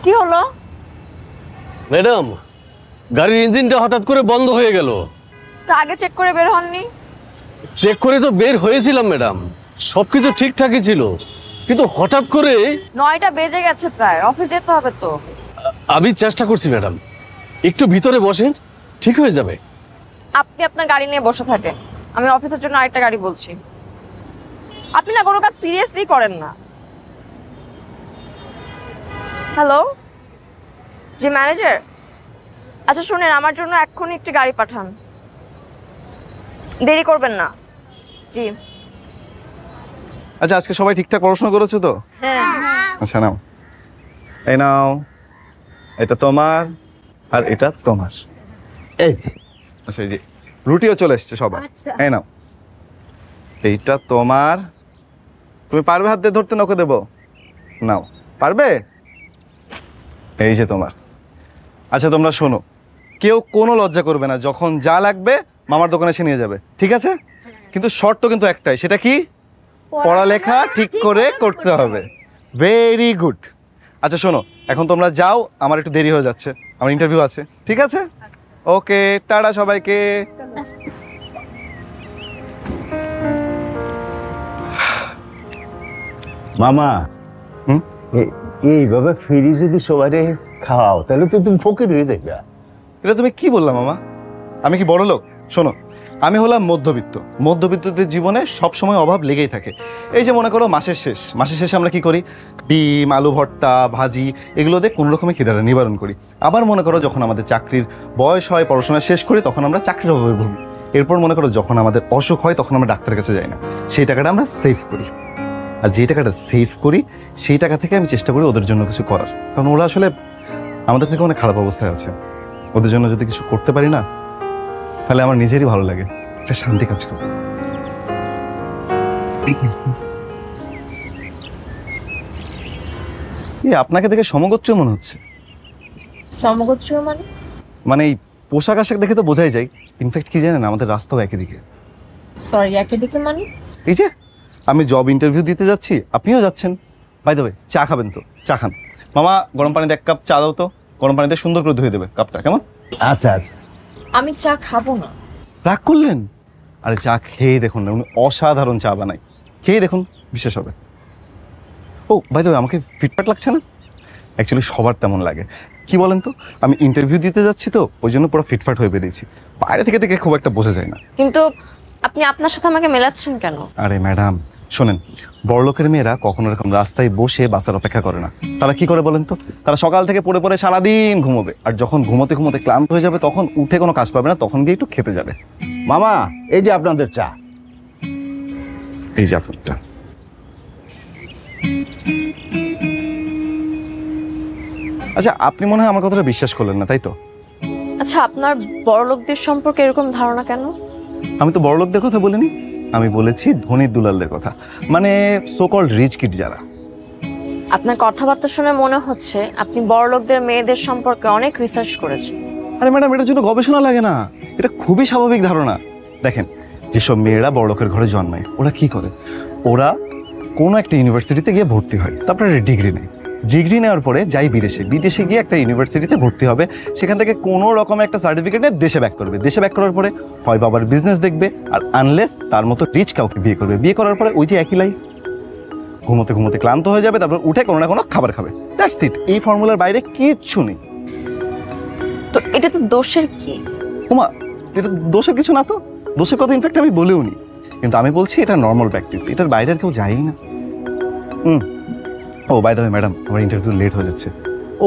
কি হলো? ম্যাডাম, গাড়ির ইঞ্জিনটা হঠাৎ করে বন্ধ হয়ে গেল। তা আগে চেক করে বের হননি? চেক করে তো বের হয়েছিলাম ম্যাডাম, সবকিছু ঠিকঠাকই ছিল, কিন্তু হঠাৎ করে 9টা বেজে গেছে, প্রায় অফিস যেতে হবে তো। আমি চেষ্টা করছি ম্যাডাম, একটু ভিতরে বসেন, ঠিক হয়ে যাবে। আপনি আপনার গাড়ি নিয়ে বসে থাকেন, আমি অফিসের জন্য আরেকটা গাড়ি বলছি। আপনি না কোনো কাজ সিরিয়াসলি করেন না। হ্যালো, জি ম্যানেজার। আচ্ছা শুনেন, আমার জন্য এক্ষুনি একটি গাড়ি পাঠান, দেরি করবেন না। জি। আচ্ছা, আজকে সবাই ঠিকঠাক পড়াশোনা করেছো তো? হ্যাঁ। আচ্ছা নাও, এই নাও, এটা তোমার আর এটা তোমার। এই আচ্ছা, এই যে রুটিও চলে এসছে সবার। এই নাও, এইটা তোমার। তুমি পারবে হাত দিয়ে ধরতে? নৌকে দেবো? নাও, পারবে? এই যে তোমার। আচ্ছা তোমরা শোনো, কেউ কোনো লজ্জা করবে না, যখন যা লাগবে মামার দোকানে এসে নিয়ে যাবে, ঠিক আছে? কিন্তু শর্ত কিন্তু একটাই, সেটা কি? পড়ালেখা ঠিক করে করতে হবে। Very good. আচ্ছা শোনো, এখন তোমরা যাও, আমার একটু দেরি হয়ে যাচ্ছে, আমার ইন্টারভিউ আছে, ঠিক আছে? ওকে, টাটা সবাইকে। মামা, হুম? এইভাবে ফিরি যদি সবাই খাওয়াও তাহলে তো তুমি ফকির হয়ে যাবে। এটা তুমি কি বললাম মামা? আমি কি বড় লোক? শোনো, আমি হলাম মধ্যবিত্ত। মধ্যবিত্তদের জীবনে সবসময় অভাব লেগেই থাকে। এই যে মনে করো মাসের শেষে আমরা কি করি? ডিম, আলু ভর্তা, ভাজি, এগুলো দিয়ে কোনো রকমের খিদাটা নিবারণ করি। আবার মনে করো যখন আমাদের চাকরির বয়স হয়, পড়াশোনা শেষ করি, তখন আমরা চাকরির অভাবে ভুগি। এরপর মনে করো যখন আমাদের অসুখ হয়, তখন আমরা ডাক্তারের কাছে যাই না, সেই টাকাটা আমরা সেভ করি। আর যে টাকাটা সেভ করি সেই টাকা থেকে আমি চেষ্টা করি ওদের জন্য কিছু করার, কারণ ওরা আসলে আমাদের থেকে অনেক খারাপ অবস্থায় আছে। ওদের জন্য যদি কিছু করতে পারি না, তাহলে আমার নিজেরই ভালো লাগে, একটা শান্তি কাজ করবে। আপনাকে দেখে সমগোত্র মনে হচ্ছে। সমগোত্র মানে? মানে এই পোশাক আশাক দেখে তো বোঝাই যায়। ইনফ্যাক্ট কি জানেন, আমাদের রাস্তাও একই দিকে। সরি, একই দিকে মানে? এই যে আমি জব ইন্টারভিউ দিতে যাচ্ছি, আপনিও যাচ্ছেন। বাই দ্য ওয়ে, চা খাবেন তো? চা খান। মামা, গরম পানিতে 1 কাপ চা দাও তো। গরম পানিতে সুন্দর করে ধুয়ে দেবে কাপটা, কেমন? আচ্ছা আচ্ছা। আমি চা খাবো না। রাগ করলেন? আরে চা খেয়ে দেখুন না, উনি অসাধারণ চা বানায়, খেয়ে দেখুন, বিশেষ হবে। ও বাই দ্য ওয়ে, আমাকে ফিটফাট লাগছে না? অ্যাকচুয়ালি সবার তেমন লাগে। কি বলেন তো, আমি ইন্টারভিউ দিতে যাচ্ছি তো, ওই জন্য পুরো ফিটফাট হয়ে বেরিয়েছি। বাইরে থেকে দেখে খুব একটা বোঝা যায় না। কিন্তু আপনি আপনার সাথে আমাকে মেলাচ্ছেন কেন? আরে ম্যাডাম শোনেন, বড়লোকের মেয়েরা কখনো এরকম রাস্তায় বসে বাসের অপেক্ষা করে না। তারা কি করে বলেন তো? তারা সকাল থেকে পড়ে পড়ে সারাদিন ঘুমোবে, আর যখন ঘুমোতে ঘুমোতে ক্লান্ত হয়ে যাবে, তখন উঠে কোনো কাজ পাবে না, তখন গিয়ে একটু খেতে যাবে। মামা, এই যে আপনাদের চা। এই যে আপনারটা। আচ্ছা, আপনি মনে হয় আমার কথাটা বিশ্বাস করলেন না, তাই তো? আচ্ছা, আপনার বড় লোকদের সম্পর্কে এরকম ধারণা কেন? আমি তো বড় লোকদের কথা বলিনি, আমি বলেছি ধনী দুলালদের কথা, মানে সো কল্ড রিচ কিড যারা। আপনার কথাবার্তা শুনে মনে হচ্ছে আপনি বড় লোকদের মেয়েদের সম্পর্কে অনেক রিসার্চ করেছেন। আরে ম্যাডাম, এটার জন্য গবেষণা লাগে না, এটা খুবই স্বাভাবিক ধারণা। দেখেন, যেসব মেয়েরা বড় লোকের ঘরে জন্মায়, ওরা কি করে? ওরা কোনো একটা ইউনিভার্সিটিতে গিয়ে ভর্তি হয়, তারপরে ডিগ্রি নেয়। ডিগ্রি নেওয়ার পরে যাই বিদেশে গিয়ে একটা ইউনিভার্সিটিতে ভর্তি হবে, সেখান থেকে কোনো রকম একটা সার্টিফিকেট নিয়ে দেশে ব্যাক করবে। দেশে ব্যাক করার পরে হয় বাবার বিজনেস দেখবে, আর আনলেস তার মতো রিচ কাউকে বিয়ে করবে। বিয়ে করার পরে ওই যে একই লাইফ, ঘুমোতে ঘুমোতে ক্লান্ত হয়ে যাবে, তারপর উঠে কোনো না কোনো খাবার খাবে। That's it. এই ফর্মুলার বাইরে কিচ্ছু নেই। তো এটাতে দোষের কি? ওমা, এটা দোষের কিছু না তো। দোষের কথা ইনফ্যাক্ট আমি বলেও নি, কিন্তু আমি বলছি এটা নর্মাল প্র্যাকটিস, এটার বাইরে আর কেউ যায়ই না। ও বাই দ্য ওয়ে ম্যাডাম, আমার ইন্টারভিউ লেট হয়ে যাচ্ছে। ও,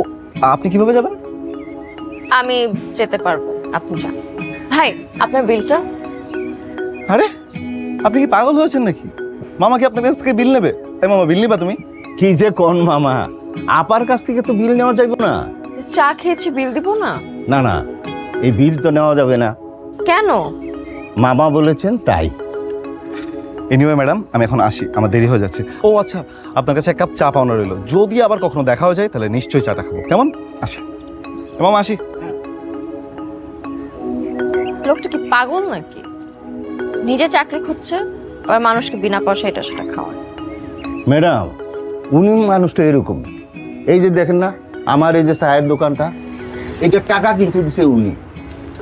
আপনি কিভাবে যাবেন? আমি যেতে পারবো, আপনি যান। ভাই, আপনার বিলটা। আরে আপনি কি পাগল হয়েছেন নাকি? মামা কি আপনার কাছ থেকে বিল নেবে? এই মামা, বিল নিবা তুমি? কি যে কোন মামা, আপার কাছ থেকে তো বিল নেওয়া যাবে না। চা খেয়েছি, বিল দিব না? না না, এই বিল তো নেওয়া যাবে না। কেন? মামা বলেছেন তাই। এনিওয়ে ম্যাডাম, আমি এখন আসি, আমার দেরি হয়ে যাচ্ছে। ও আচ্ছা, আপনার কাছে 1 কাপ চা পাওনা রইল। যদি আবার কখনো দেখা হয়ে যায় তাহলে নিশ্চয়ই চাটা খাবো, কেমন? আসি মামা, আসি। লোকটা কি পাগল নাকি? নিজে চাকরি খুঁজছে, আবার মানুষকে বিনা পয়সা এটা সেটা খাওয়ায়। ম্যাডাম, উনি মানুষটা এরকম। এই যে দেখেন না, আমার এই যে চায়ের দোকানটা, এটা টাকা কিন্তু দিছে উনি।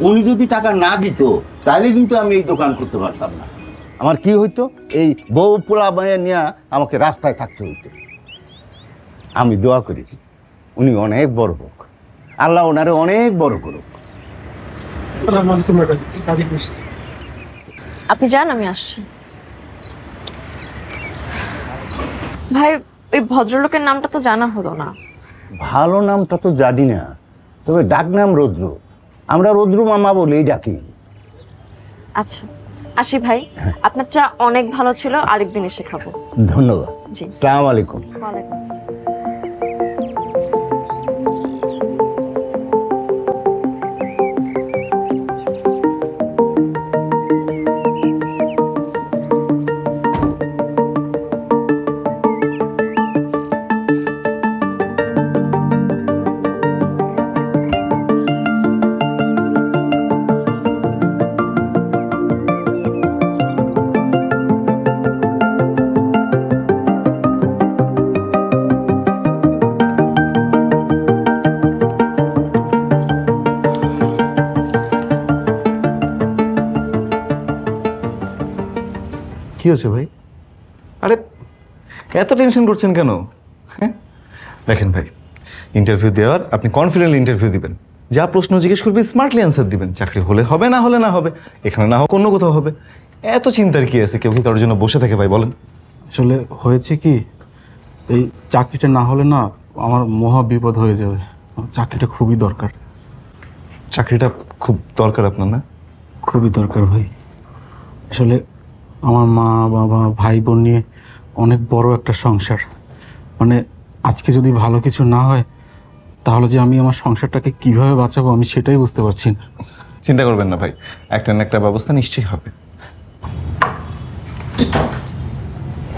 উনি যদি টাকা না দিত তাহলে কিন্তু আমি এই দোকান করতে পারতাম না। আমার কি হইতো, এই বউ পোলা মায়া নিয়ে আমাকে রাস্তায় থাকতে হইতো। আমি দোয়া করি উনি অনেক বড় হোক, আল্লাহ ওনারে অনেক বড় করুক। আপনি যান, আমি আসছি। ভাই, ওই ভদ্রলোকের নামটা তো জানা হলো না। ভালো নামটা তো জানি না, তবে ডাক নাম রৌদ্র। আমরা রৌদ্র মামা বলেই ডাকি। আচ্ছা, আসি ভাই। আপনার চা অনেক ভালো ছিল, আরেকদিন এসে খাবো। ধন্যবাদ। জি। আসসালামু আলাইকুম। ওয়ালাইকুম আসসালাম। কি হয়েছে ভাই? আরে এত টেনশন করছেন কেন? হ্যাঁ দেখেন ভাই, ইন্টারভিউ দেওয়ার আপনি কনফিডেন্টলি ইন্টারভিউ দিবেন। যা প্রশ্ন জিজ্ঞেস করবে স্মার্টলি অ্যান্সার দিবেন। চাকরি হলে হবে, না হলে না হবে, এখানে না হোক অন্য কোথাও হবে। এত চিন্তার কি আছে? কেউ কি কারোর জন্য বসে থাকে ভাই বলেন? আসলে হয়েছে কি, এই চাকরিটা না হলে না আমার মহা বিপদ হয়ে যাবে। আমার চাকরিটা খুবই দরকার। চাকরিটা খুব দরকার আপনার না? খুবই দরকার ভাই। আসলে আমার মা বাবা ভাই বোন নিয়ে অনেক বড় একটা সংসার। মানে আজকে যদি ভালো কিছু না হয় তাহলে যে আমি আমার সংসারটাকে কিভাবে বাঁচাবো আমি সেটাই বুঝতে পারছি না। চিন্তা করবেন না ভাই, একটা না একটা ব্যবস্থা নিশ্চয়ই হবে।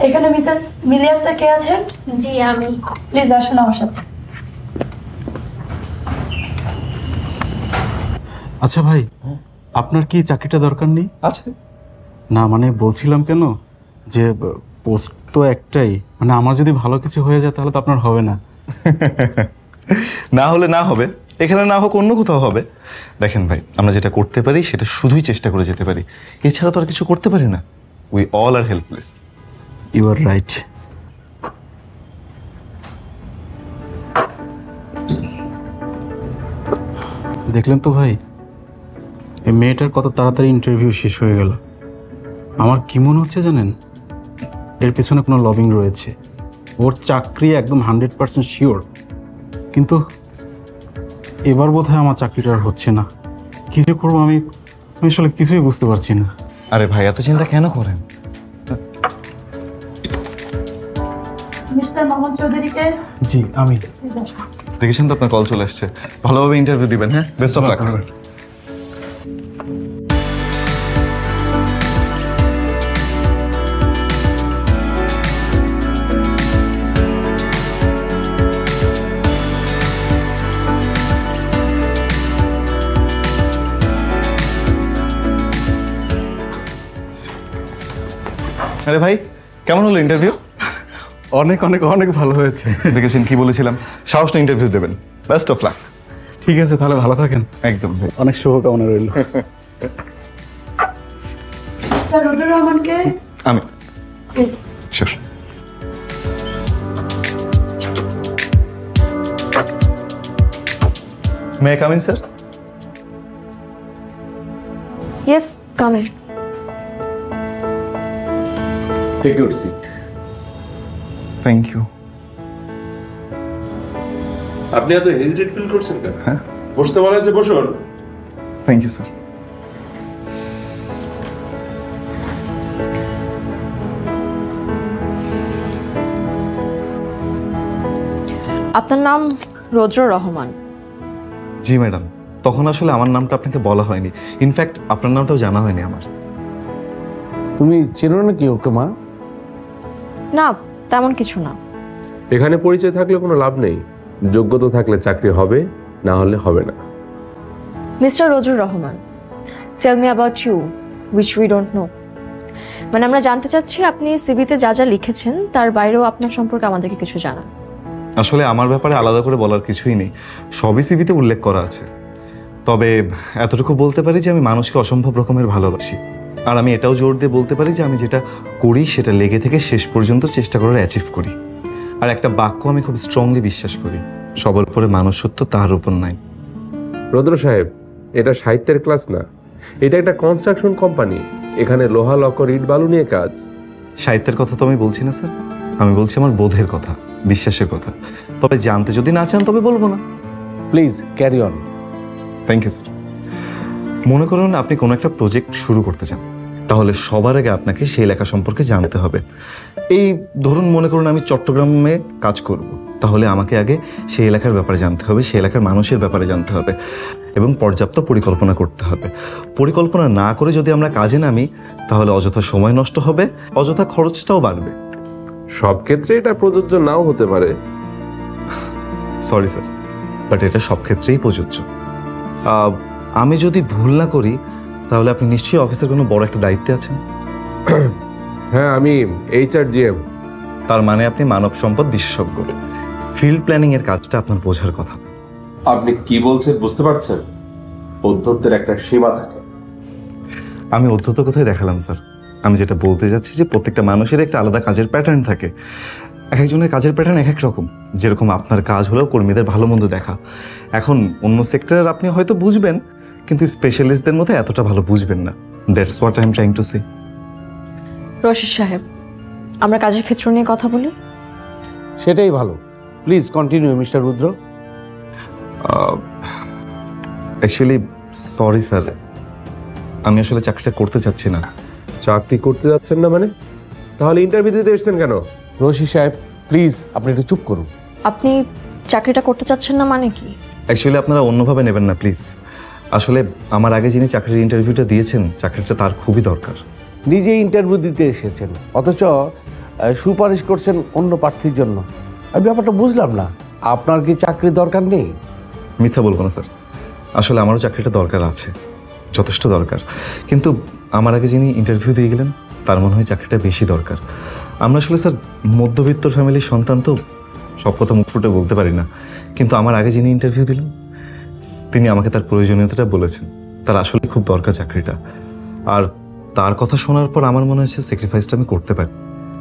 এখানে মিসেস মিলিয়াত্তা কে আছেন? জি আমি। প্লিজ আসুন আমার সাথে। আচ্ছা ভাই, আপনার কি চাকরিটা দরকার নেই? আছে না মানে বলছিলাম কেন যে পোস্ট তো একটাই, মানে আমার যদি ভালো কিছু হয়ে যায় তাহলে তো আপনার হবে না। না হলে না হবে, এখানে না হোক অন্য কোথাও হবে। দেখেন ভাই, আমরা যেটা করতে পারি সেটা শুধুই চেষ্টা করে যেতে পারি, এছাড়া তো আর কিছু করতে পারি না। We all are helpless. You are right. দেখলেন তো ভাই, এই মেয়েটার কত তাড়াতাড়ি ইন্টারভিউ শেষ হয়ে গেল। আমার কি মনে হচ্ছে জানেন, এর পেছনে কোনো লবিং রয়েছে। ওর চাকরি একদম 100% শিওর, কিন্তু এবার বোধহয় আমার চাকরিটা আর হচ্ছে না। কী যে করবো আমি আসলে কিছুই বুঝতে পারছি না। আরে ভাই, এত চিন্তা কেন করেন? মিস্টার মোহাম্মদ চৌধুরীকে জি আমি। প্লিজ আসুন। দেখেছেন তো আপনার কল চলে আসছে। ভালোভাবে ইন্টারভিউ দিবেন। হ্যাঁ, বেস্ট অফ লাক। আরে ভাই, কেমন হলো ইন্টারভিউ? অনেক অনেক অনেক ভালো হয়েছে। দেখেছেন কি বলেছিলাম, সাহস নিয়ে ইন্টারভিউ দেবেন। Best of luck. ঠিক আছে, তাহলে ভালো থাকেন। একদম ভাই। অনেক শুভকামনা রইল। স্যার রুদ্র রহমানকে আমি please. Sure. May I come in sir? Yes, come in. Take your seat. Thank you. আপনি এত হেজিটেট ফিল করছেন কেন? হ্যাঁ, বসতে বলা হয়েছে, বসুন। Thank you sir. আপনার নাম রৌদ্র রহমান? জি ম্যাডাম, তখন আসলে আমার নামটা আপনাকে বলা হয়নি। ইনফ্যাক্ট আপনার নামটাও জানা হয়নি আমার। তুমি চেনো নাকি ওকে মা? না, তেমন কিছু না। এখানে পরিচয় থাকলে কোনো লাভ নেই। যোগ্যতা থাকলে চাকরি হবে, না হলে হবে না। Mister Roudra Rahman, tell me about you which we don't know. মানে আমরা জানতে চাচ্ছি আপনি সিভিতে যা যা লিখেছেন তার বাইরেও আপনার সম্পর্কে আমাদেরকে কিছু জানান। আসলে আমার ব্যাপারে আলাদা করে বলার কিছুই নেই, সবই সিভিতে উল্লেখ করা আছে। তবে এতটুকু বলতে পারি যে আমি মানুষকে অসম্ভব রকমের ভালোবাসি। আর আমি এটাও জোর দিয়ে বলতে পারি যে আমি যেটা করি সেটা লেগে থেকে শেষ পর্যন্ত চেষ্টা করার অ্যাচিভ করি। আর একটা বাক্য আমি খুব স্ট্রংলি বিশ্বাস করি, সবার উপরে মানুষত্ব তার উপর নাই। রুদ্র সাহেব, এটা সাহিত্যের ক্লাস না, এটা একটা কনস্ট্রাকশন কোম্পানি। এখানে লোহা লক্কর ইট বালু নিয়ে কাজ। সাহিত্যের কথা তো আমি বলছি না স্যার, আমি বলছি আমার বোধের কথা, বিশ্বাসের কথা। তবে জানতে যদি না চান তবে বলবো না। Please carry on. Thank you sir. মনে করুন আপনি কোনো একটা প্রজেক্ট শুরু করতে চান, তাহলে সবার আগে আপনাকে সেই এলাকা সম্পর্কে জানতে হবে। এই ধরুন মনে করুন আমি চট্টগ্রামে কাজ করব, তাহলে আমাকে আগে সেই এলাকার ব্যাপারে জানতে হবে, সেই এলাকার মানুষের ব্যাপারে জানতে হবে এবং পর্যাপ্ত পরিকল্পনা করতে হবে। পরিকল্পনা না করে যদি আমরা কাজে নামি তাহলে অযথা সময় নষ্ট হবে, অযথা খরচটাও বাড়বে। সব ক্ষেত্রে এটা প্রযোজ্য নাও হতে পারে। সরি স্যার, বাট এটা সব ক্ষেত্রেই প্রযোজ্য। আমি যদি ভুল না করি তাহলে আপনি নিশ্চয়ই অফিসের কোনো বড় একটা দায়িত্বে আছেন। হ্যাঁ, আমি HRGM। তার মানে আপনি মানব সম্পদ বিশেষজ্ঞ। ফিল্ড প্ল্যানিং এর কাজটা আপনার বোঝার কথা। আপনি কি বলছেন বুঝতে পারছেন? অধ্যত্বের একটা সীমা থাকে। আমি অধ্যত কোথায় দেখালাম স্যার? আমি যেটা বলতে যাচ্ছি যে প্রত্যেকটা মানুষের একটা আলাদা কাজের প্যাটার্ন থাকে। এক একজনের কাজের প্যাটার্ন এক এক রকম। যেরকম আপনার কাজ হলো কর্মীদের ভালো মন্দ দেখা। এখন অন্য সেক্টরের আপনি হয়তো বুঝবেন, কিন্তু স্পেশালিস্টদের মধ্যে এতটা ভালো বুঝবেন না। That's what I am trying to say. Rashid সাহেব, আমরা কাজের ক্ষেত্র নিয়ে কথা বলি। সেটাই ভালো। Please continue mister Rudra. Actually sorry sir, আমি আসলে চাকরিটা করতে চাচ্ছি না। চাকরি করতে যাচ্ছেন না মানে? তাহলে ইন্টারভিউ দিতে এসেছেন কেন? রশিদ সাহেব প্লিজ আপনি একটু চুপ করুন। আপনি চাকরিটা করতে চাচ্ছেন না মানে কি? অ্যাকচুয়ালি আপনারা অন্যভাবে নেবেন না প্লিজ। আসলে আমার আগে যিনি চাকরির ইন্টারভিউটা দিয়েছেন, চাকরিটা তার খুবই দরকার। নিজে ইন্টারভিউ দিতে এসেছেন, অথচ সুপারিশ করছেন অন্য প্রার্থীর জন্য। আমি ব্যাপারটা বুঝলাম না। আপনার কি চাকরির দরকার নেই? মিথ্যা বলবো না স্যার, আসলে আমারও চাকরিটা দরকার আছে, যথেষ্ট দরকার। কিন্তু আমার আগে যিনি ইন্টারভিউ দিয়ে গেলেন তার মনে হয় চাকরিটা বেশি দরকার। আমরা আসলে স্যার মধ্যবিত্ত ফ্যামিলির সন্তান, তো সব কথা মুখ ফুটে বলতে পারি না। কিন্তু আমার আগে যিনি ইন্টারভিউ দিলেন তিনি আমাকে তার প্রয়োজনীয়তাটা বলেছেন, তার আসলে খুব দরকার চাকরিটা। আর তার কথা শোনার পর আমার মনে হচ্ছে স্যাক্রিফাইসটা আমি করতে পারি।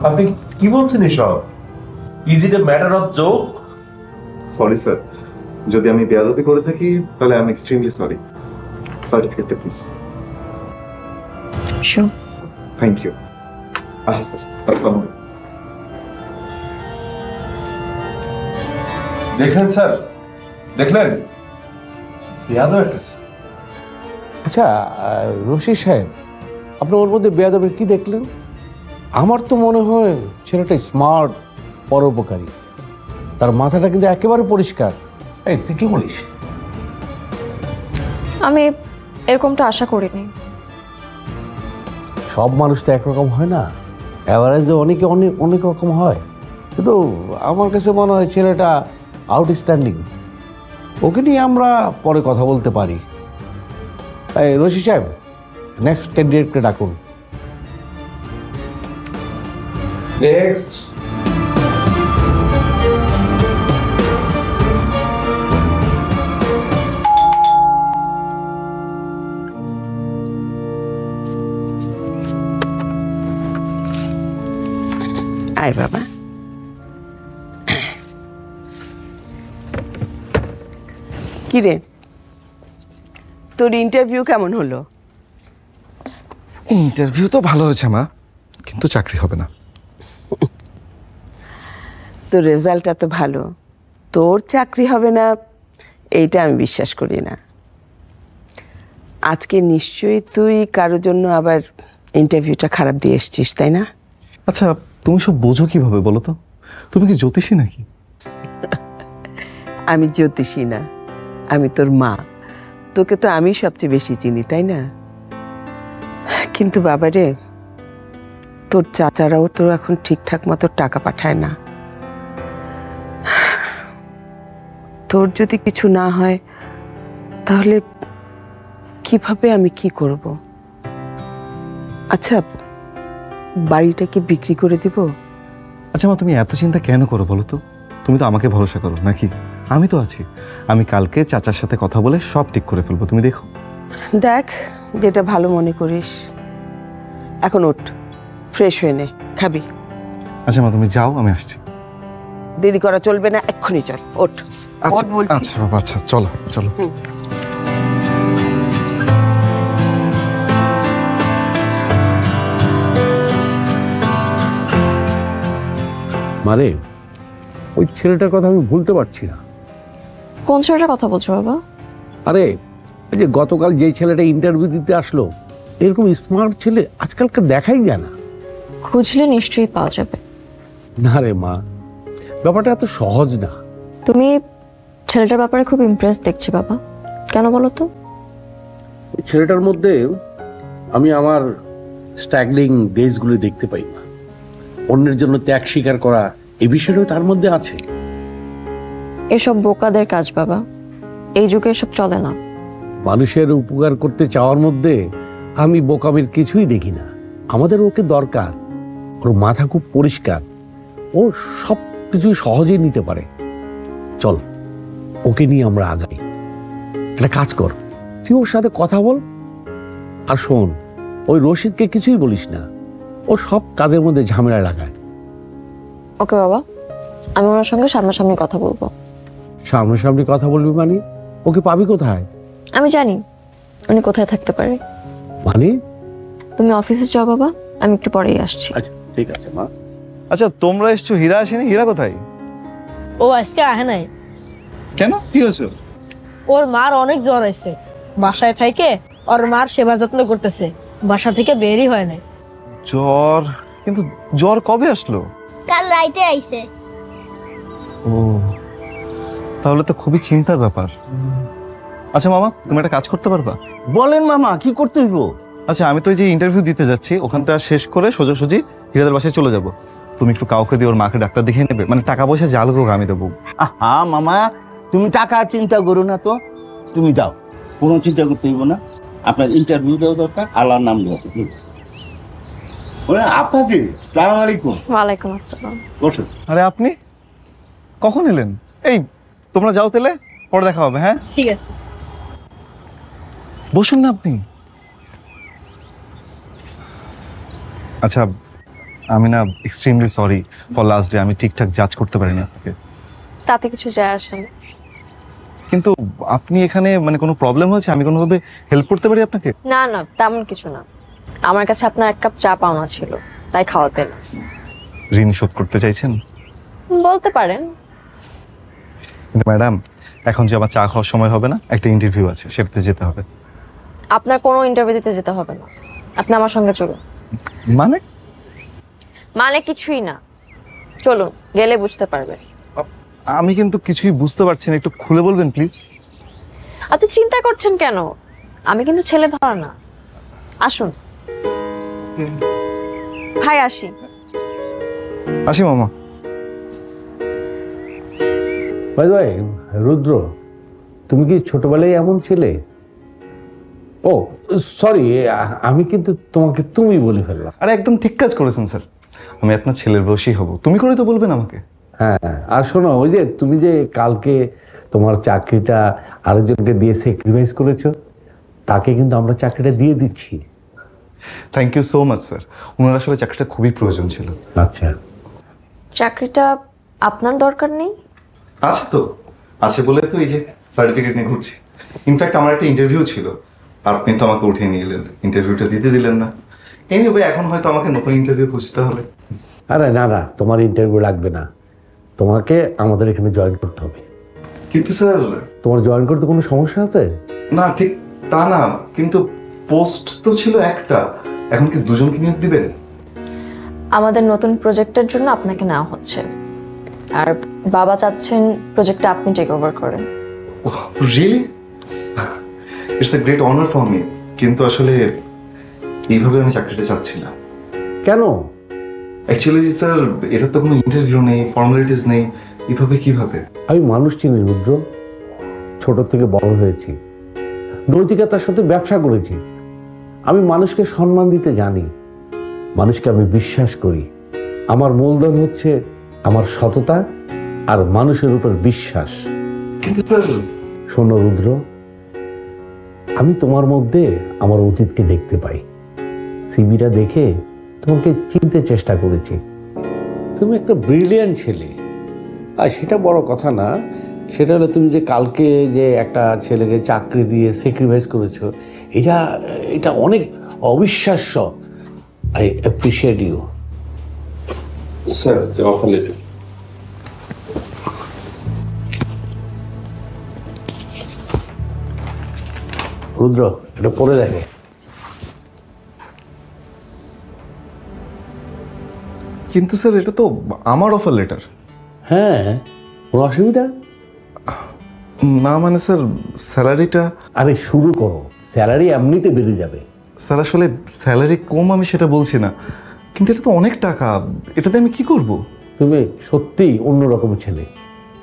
আপনি কি বলছেন এসব? Is it a matter of joke? Sorry sir, যদি আমি বেয়াদবি করে থাকি তাহলে আই এম এক্সট্রিমলি সরি। সার্টিফিকেটটা প্লিজ। শিওর। Thank you. আসি স্যার, আসসালামু আলাইকুম। দেখলেন স্যার, দেখলেন? আচ্ছা রশিদ সাহেব, আপনি ওর মধ্যে বেয়াদবের কি দেখলেন? আমার তো মনে হয় ছেলেটা স্মার্ট, পরোপকারী। তার মাথাটা কিন্তু একেবারে পরিষ্কার। এই তুই কি বলিস? আমি এরকমটা আশা করিনি। সব মানুষ তো একরকম হয় না, অ্যাভারেজে অনেকে অনেক অনেক রকম হয়। কিন্তু আমার কাছে মনে হয় ছেলেটা আউটস্ট্যান্ডিং। ওকে নিয়ে আমরা পরে কথা বলতে পারি। এই রশিদ সাহেব, নেক্সট ক্যান্ডিডেটকে ডাকুন। নেক্সট। আয় বাবা, কিরে তোর ইন্টারভিউ কেমন হলো? ইন্টারভিউ তো ভালো হয়েছে মা, কিন্তু চাকরি হবে না। তোর রেজাল্টটা তো ভালো, তোর চাকরি হবে না এইটা আমি বিশ্বাস করি না। আজকে নিশ্চয়ই তুই কারোর জন্য আবার ইন্টারভিউটা খারাপ দিয়ে এসছিস, তাই না? আচ্ছা তুমি সব বোঝো কিভাবে বলো তো? তুমি কি জ্যোতিষী নাকি? আমি জ্যোতিষী না, আমি তোর মা। তোকে তো আমি সবচেয়ে বেশি চিনি, তাই না? কিন্তু বাবারে, তোর চাচারাও তো এখন ঠিকঠাক মতো টাকা পাঠায় না। তোর যদি কিছু না হয় তাহলে কিভাবে আমি কি করব? আচ্ছা, বাড়িটা কি বিক্রি করে দিব? আচ্ছা মা, তুমি এত চিন্তা কেন করো বলো তো? তুমি তো আমাকে ভরসা করো নাকি? আমি তো আছি। আমি কালকে চাচার সাথে কথা বলে সব ঠিক করে ফেলবো, তুমি দেখো। দেখ যেটা ভালো মনে করিস। এখন ওঠ, ফ্রেশ হয়ে নে, খাবি। আচ্ছা মা, তুমি যাও, আমি আসছি। দেরি করা চলবে না, এক্ষুনি চল, ওঠ। আচ্ছা ওঠ বলছি। আচ্ছা বাবা, আচ্ছা চলো চলো। মানে ওই ছেলেটার কথা আমি ভুলতে পারছি না। কোন ছেলেটার কথা বলছো বাবা? আরে এই যে গতকাল যেই ছেলেটা ইন্টারভিউ দিতে আসলো, এরকম স্মার্ট ছেলে আজকালকার দেখাই যায় না। খুঁজলে নিশ্চয়ই পাওয়া যাবে। না রে মা, ব্যাপারটা এত সহজ না। তুমি ছেলেটার ব্যাপারে খুব ইমপ্রেস দেখছি বাবা, কেন বলো তো? ওই ছেলেটার মধ্যে আমি আমার স্ট্রাগলিং ডেজগুলো দেখতে পাই না। অন্যের জন্য ত্যাগ স্বীকার করা, এই বিষয়টাও তার মধ্যে আছে। এসব বোকাদের কাজ বাবা, এই যুগে এসব চলে না। মানুষের উপকার করতে চাওয়ার মধ্যে আমি বোকামির কিছুই দেখি না। আমাদের ওকে দরকার, ওর মাথা খুব পরিষ্কার, ও সব কিছু সহজেই নিতে পারে। চল ওকে নিয়ে আমরা আগাই। একটা কাজ কর, তুই ওর সাথে কথা বল। আর শোন, ওই রশিদকে কিছুই বলিস না, ও সব কাজের মধ্যে ঝামেলা লাগায়। ওকে বাবা, আমি ওনার সঙ্গে সামনাসামনি কথা বলবো। সামনাসামনি কথা বলবি মানে? ওকে পাবি কোথায়? আমি জানি উনি কোথায় থাকতে পারে। মানে? তুমি অফিসে যাও বাবা, আমি একটু পরেই আসছি। আচ্ছা ঠিক আছে মা। আচ্ছা তোমরা এসছো, হীরা আসেনি? হীরা কোথায়? ও আজকে আহে নাই। কেন, কি হয়েছে? ওর মার অনেক জ্বর আছে, বাসায় থেকে ওর মার সেবা যত্ন করতেছে, বাসা থেকে বেরই হয় নাই। জ্বর? কিন্তু জ্বর কবে আসলো? কাল রাইতে আইছে। ও, তাহলে তো খুবই চিন্তার ব্যাপার। আচ্ছা মামা, তুমি একটা কাজ করতে পারবা? বলেন মামা, কি করতে হইব? আচ্ছা আমি তো এই যে ইন্টারভিউ দিতে যাচ্ছি, ওখানটা শেষ করে সোজাসুজি হীরাদের বাসায় চলে যাব। তুমি একটু কাউকে দিয়ে ওর মাকে ডাক্তার দেখিয়ে নেবে, মানে টাকা পয়সা যা লোক আমি দেবো। আহা মামা, তুমি টাকা চিন্তা করো না তো, তুমি যাও, কোনো চিন্তা করতে হইব না। আপনার ইন্টারভিউ দেওয়া দরকার, আল্লাহর নাম দেওয়া দরকার। আপাজি, সালাম আলাইকুম। ওয়ালাইকুম আসসালাম। বসুন। আরে আপনি কখন এলেন? এই তোমরা যাও তাহলে, পরে দেখা হবে। হ্যাঁ ঠিক আছে, বসুন না আপনি। আচ্ছা আমি না extremely sorry for last day, আমি ঠিকঠাক জাজ করতে পারিনি আপনাকে। তাতে কিছু যায় আসে না। কিন্তু আপনি এখানে মানে কোনো প্রবলেম হয়েছে, আমি কোনোভাবে হেল্প করতে পারি আপনাকে? না না, তেমন কিছু না। আমার কাছে আপনার এক কাপ চা পাওনা ছিল, তাই খাওয়াতে এলাম। ঋণ শোধ করতে চাইছেন? বলতে পারেন। কিন্তু ম্যাডাম, এখন যে আমার চা খাওয়ার সময় হবে না, একটা ইন্টারভিউ আছে, সেটাতে যেতে হবে। আপনার কোনো ইন্টারভিউ দিতে যেতে হবে না, আপনি আমার সঙ্গে চলুন। মানে? মানে কিছুই না, চলুন, গেলে বুঝতে পারবেন। আমি কিন্তু কিছুই বুঝতে পারছি না, একটু খুলে বলবেন প্লিজ? আপনি চিন্তা করছেন কেন? আমি কিন্তু ছেলে ধরা না। আসুন ভাই, আসি। আসি মামা। বাই বাই রুদ্র, তুমি কি ছোটবেলায় এমন ছিলে? ও সরি, আমি কিন্তু তোমাকে তুমি বলে ফেললাম। আরে একদম ঠিক কাজ করেছেন স্যার, আমি আপনার ছেলের বয়সী হব, তুমি করে তো বলবেন আমাকে। হ্যাঁ, আর শোনো, ওই যে তুমি যে কালকে তোমার চাকরিটা আরেকজনকে দিয়ে স্যাক্রিফাইস করেছো, তাকে কিন্তু আমরা চাকরিটা দিয়ে দিচ্ছি। Thank you so much sir, ওনার আসলে চাকরিটা খুবই প্রয়োজন ছিল। আচ্ছা, চাকরিটা আপনার দরকার নেই? আছে তো, আছে বলে তো এই যে সার্টিফিকেট নিয়ে ঘুরছি। ইনফ্যাক্ট আমার একটা ইন্টারভিউ ছিল, আপনি তো আমাকে উঠিয়ে নিয়ে এলেন, ইন্টারভিউটা দিতে দিলেন না। এনিওয়ে এখন হয়তো আমাকে নতুন ইন্টারভিউ খুঁজতে হবে। আরে না না, তোমার ইন্টারভিউ লাগবে না, তোমাকে আমাদের এখানে জয়েন করতে হবে। কিন্তু স্যার, তোমার জয়েন করতে কোনো সমস্যা আছে? না ঠিক তা না, কিন্তু পোস্ট তো ছিল একটা, এখন কি দুজনকে নিয়োগ দিবেন? আমাদের নতুন প্রজেক্টের জন্য আপনাকে নেওয়া হচ্ছে, আর বাবা চাচ্ছেন প্রজেক্টটা আপনি টেক ওভার করেন। Really? It's a great honour for me, কিন্তু আসলে এইভাবে আমি চাকরিটা চাচ্ছি না। কেন? অ্যাকচুয়ালি স্যার, এটা তো কোনো ইন্টারভিউ নেই, ফর্মালিটিস নেই, এইভাবে কিভাবে? আমি মানুষ চিনি রুদ্র, ছোট থেকে বড় হয়েছি, নৈতিকতার সাথে ব্যবসা করেছি। আমি মানুষকে সম্মান দিতে জানি, মানুষকে আমি বিশ্বাস করি। আমার মূলধন হচ্ছে আমার সততা আর মানুষের উপর বিশ্বাস। শোনো রুদ্র, আমি তোমার মধ্যে আমার অতীতকে দেখতে পাই। সিবিটা দেখে তোমাকে চিনতে চেষ্টা করেছি। তুমি একটা ব্রিলিয়ান্ট ছেলে, আর সেটা বড় কথা না। সেটা হলো তুমি যে কালকে যে একটা ছেলেকে চাকরি দিয়ে স্যাক্রিফাইস করেছো, এটা অনেক অবিশ্বাস্য। I appreciate you. Sir, offer letter. Rudra, এটা পড়ে দেখে। কিন্তু স্যার এটা তো আমার অফার লেটার। হ্যাঁ, কোনো অসুবিধা? না মানে স্যার, স্যালারিটা। আরে শুরু করো, স্যালারি এমনিতে বেড়ে যাবে। স্যার আসলে স্যালারি কম আমি সেটা বলছি না, কিন্তু এটা তো অনেক টাকা, এটাতে আমি কি করব? তুমি সত্যি অন্যরকম ছেলে।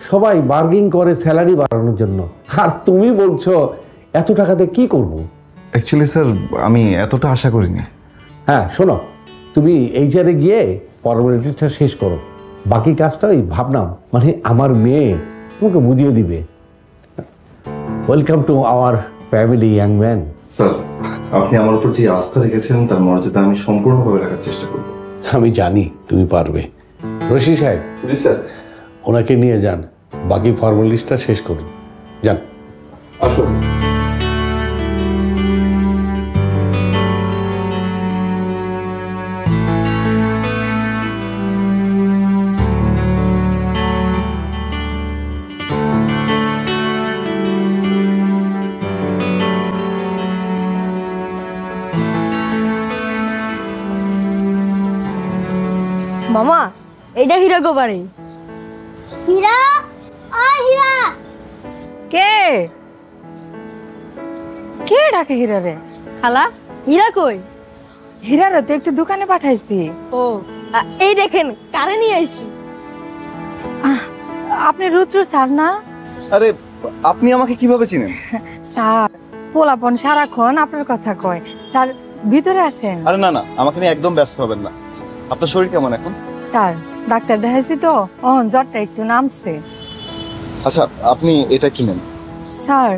সবাই বার্গিং করে স্যালারি বাড়ানোর জন্য, আর তুমি বলছো এত টাকাতে কি করব? অ্যাকচুয়ালি স্যার আমি এতটা আশা করিনি। হ্যাঁ শোনো, তুমি এইচআরে গিয়ে ফর্মালিটিটা শেষ করো, বাকি কাজটা ওই ভাবনা মানে আমার মেয়ে তোমাকে বুঝিয়ে দিবে। Welcome to our family young man. Sir আপনি আমার উপর যে আস্থা রেখেছেন তার মর্যাদা আমি সম্পূর্ণভাবে রাখার চেষ্টা করব। আমি জানি তুমি পারবে। রশি সাহেব। জি স্যার। ওনাকে নিয়ে যান, বাকি ফর্মালিটিটা শেষ করুন, যান। আসুন। মামা, এইটা হীরা গো বাড়ি। হীরা, ও হীরা। কে কে ডাকে হীরা রে? খালা, হীরা কই? হীরারে তো একটু দোকানে পাঠাইছি। ও, এই দেখেন কারে নিয়ে আইছি। আপনি রুদ্র স্যার না? আরে আপনি আমাকে কিভাবে চিনেন? স্যার, পোলাপন সারাক্ষণ আপনার কথা কয়। স্যার ভিতরে আসেন। আরে না না, আমাকে নিয়ে একদম ব্যস্ত হবেন না। আপনার শরীর কেমন এখন? স্যার ডাক্তার দেখাইছি তো, জ্বরটা একটু নামছে। আচ্ছা আপনি এটা একটু নেন। স্যার